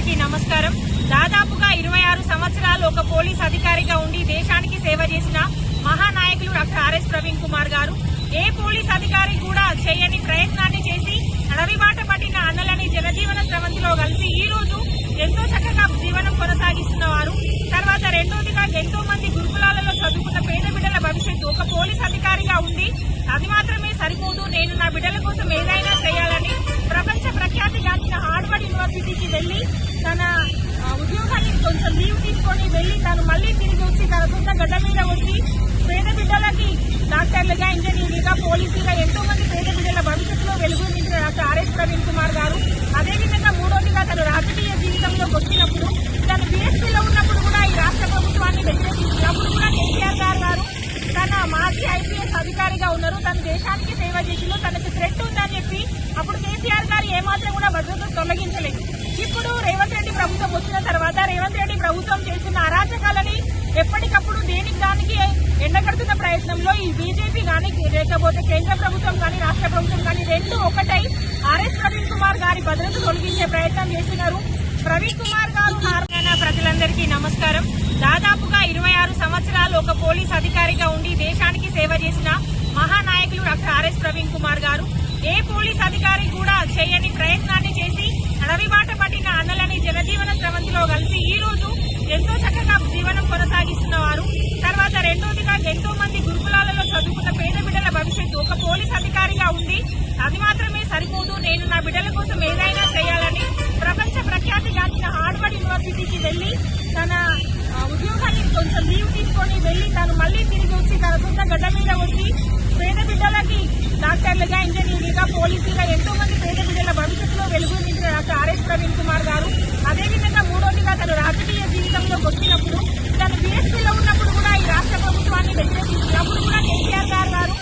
ప్రజలందరికీ నమస్కారం. దాదాపుగా 26 సంవత్సరాలు ఒక పోలీస్ అధికారిగా ఉండి దేశానికి సేవ చేసిన మహానాయకులు డాక్టర్ ఆర్ఎస్ ప్రవీణ్ కుమార్ గారు ఏ పోలీస్ అధికారి కూడా చేయని ప్రయత్నాన్ని చేసి అడవిబాట పట్టిన అన్నలని జనజీవన స్రవంతిలో కలిసి ఈ రోజు ఎంతో చక్కగా జీవనం కొనసాగిస్తున్నవారు. తర్వాత రెండోదిగా ఎంతో మంది గురుకులాలలో చదువుకున్న పేద బిడ్డల భవిష్యత్తు ఒక పోలీస్ అధికారిగా ఉంది. అది మాత్రమే సరిపోదు, నేను నా బిడ్డల కోసం ఏదైనా చేయాలని ప్రపంచ ప్రఖ్యాతిగాంచిన హార్వర్డ్ యూనివర్సిటీకి వెళ్లి తన ఉద్యోగాన్ని కొంచెం లీవ్ తీసుకొని వెళ్లి తను మళ్లీ తిరిగి వచ్చి తన సొంత గడ్డ మీద వచ్చి పేద బిడ్డలకి డాక్టర్లుగా, ఇంజనీర్లుగా, పోలీసులుగా ఎంతో మంది పేద బిడ్డల భవిష్యత్తులో వెలుగు నింపిన డాక్టర్ ఆర్ఎస్ ప్రవీణ్ కుమార్ గారు. అదేవిధంగా మూడోదిగా తను రాజకీయ జీవితంలోకి వచ్చినప్పుడు తను బీఎస్పీలో ఉన్నప్పుడు కూడా ఈ రాష్ట్ర ప్రభుత్వాన్ని వ్యతిరేకించినప్పుడు కూడా కేసీఆర్ గారు తన మాజీ ఐపీఎస్ అధికారిగా ఉన్నారు. తన దేశానికి సేవ చేసిందో తనకు థ్రెట్ ఉందని చెప్పి అప్పుడు కేసీఆర్ గారు ఏమాత్రం కూడా భద్రతను తొలగించలేదు. ఇప్పుడు రేవంత్ రెడ్డి ప్రభుత్వం వచ్చిన తర్వాత రేవంత్ రెడ్డి ప్రభుత్వం చేస్తున్న అరాచకాలని ఎప్పటికప్పుడు దేనికి దానికి ఎండగడుతున్న ప్రయత్నంలో ఈ బీజేపీ కానీ లేకపోతే కేంద్ర ప్రభుత్వం కానీ రాష్ట్ర ప్రభుత్వం కానీ రెండు ఒకటై ఆర్ఎస్ ప్రవీణ్ కుమార్ గారి భద్రత తొలగించే ప్రయత్నం చేస్తున్నారు. ప్రవీణ్ కుమార్ గారు ప్రజలందరికీ నమస్కారం. దాదాపుగా 26 సంవత్సరాలు ఒక పోలీస్ అధికారిగా ఉండి దేశానికి సేవ చేసిన మహానాయకులు డాక్టర్ ఆర్ఎస్ ప్రవీణ్ కుమార్ గారు ఏ పోలీస్ అధికారి కూడా చేయని ప్రయత్నాన్ని చేసి అడవిబాట పట్టిన అన్నలని జనజీవన స్రవంతిలో కలిసి ఈ రోజు ఎంతో చక్కగా జీవనం కొనసాగిస్తున్నవారు. తర్వాత రెండోదిగా ఎంతో మంది గురుకులాలలో చదువుకున్న పేద బిడ్డల భవిష్యత్తు ఒక పోలీస్ అధికారిగా ఉంది. అది మాత్రమే సరిపోదు, నేను నా బిడ్డల కోసం ఏదైనా చేయాలని ప్రపంచ ప్రఖ్యాతిగాంచిన హార్వర్డ్ యూనివర్సిటీకి వెళ్లి తన ఉద్యోగాన్ని కొంచెం లీవ్ తీసుకొని వెళ్లి తను మళ్లీ తిరిగి వచ్చి తన సొంత గడ్డ మీద వచ్చి పేద బిడ్డలకి డాక్టర్లుగా, ఇంజనీర్లుగా, పోలీసులుగా ఎంతో మంది పేద బిడ్డల భవిష్యత్తులో వెలుగు నింపిన డాక్టర్ ఆర్ఎస్ ప్రవీణ్ కుమార్ గారు. అదేవిధంగా మూడోదిగా తను రాజకీయ జీవితంలోకి వచ్చినప్పుడు తను బీఎస్పీలో ఉన్నప్పుడు కూడా ఈ రాష్ట్ర ప్రభుత్వాన్ని వ్యతిరేకించినప్పుడు కూడా కేసీఆర్ గారు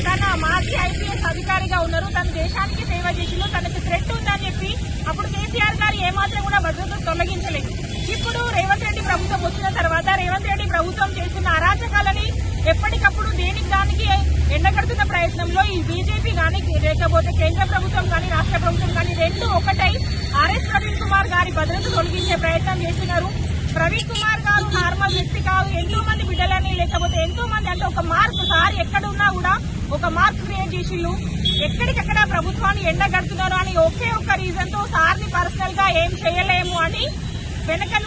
తన మాజీ ఐపీఎస్ అధికారిగా ఉన్నారు. తన దేశానికి సేవ చేసిందో తనకు థ్రెట్ ఉందని చెప్పి అప్పుడు కేసీఆర్ గారు ఏమాత్రం కూడా భద్రతను తొలగించలేదు. ఇప్పుడు రేవంత్ రెడ్డి ప్రభుత్వం వచ్చిన తర్వాత రేవంత్ రెడ్డి ప్రభుత్వం చేస్తున్న అరాచకాలని ఎప్పటికప్పుడు దేనికి దానికి ఎండగడుతున్న ప్రయత్నంలో ఈ బీజేపీ కానీ లేకపోతే కేంద్ర ప్రభుత్వం కానీ రాష్ట్ర ప్రభుత్వం కానీ రెండు ఒకటై ఆర్ఎస్ ప్రవీణ్ కుమార్ గారి భద్రత తొలగించే ప్రయత్నం చేస్తున్నారు. ప్రవీణ్ కుమార్ గారు నార్మల్ వ్యక్తి కాదు, ఎంతో మంది బిడ్డలని లేకపోతే ఎంతో మంది అంటే ఒక మార్క్ సార్ ఎక్కడున్నా కూడా ఒక మార్క్ క్రియేట్ చేసిళ్ళు. ఎక్కడికెక్కడ ప్రభుత్వాన్ని ఎండగడుతున్నారు అని ఒకే ఒక్క రీజన్ తో సార్ని పర్సనల్ గా ఏం చేయలేము అని వెనక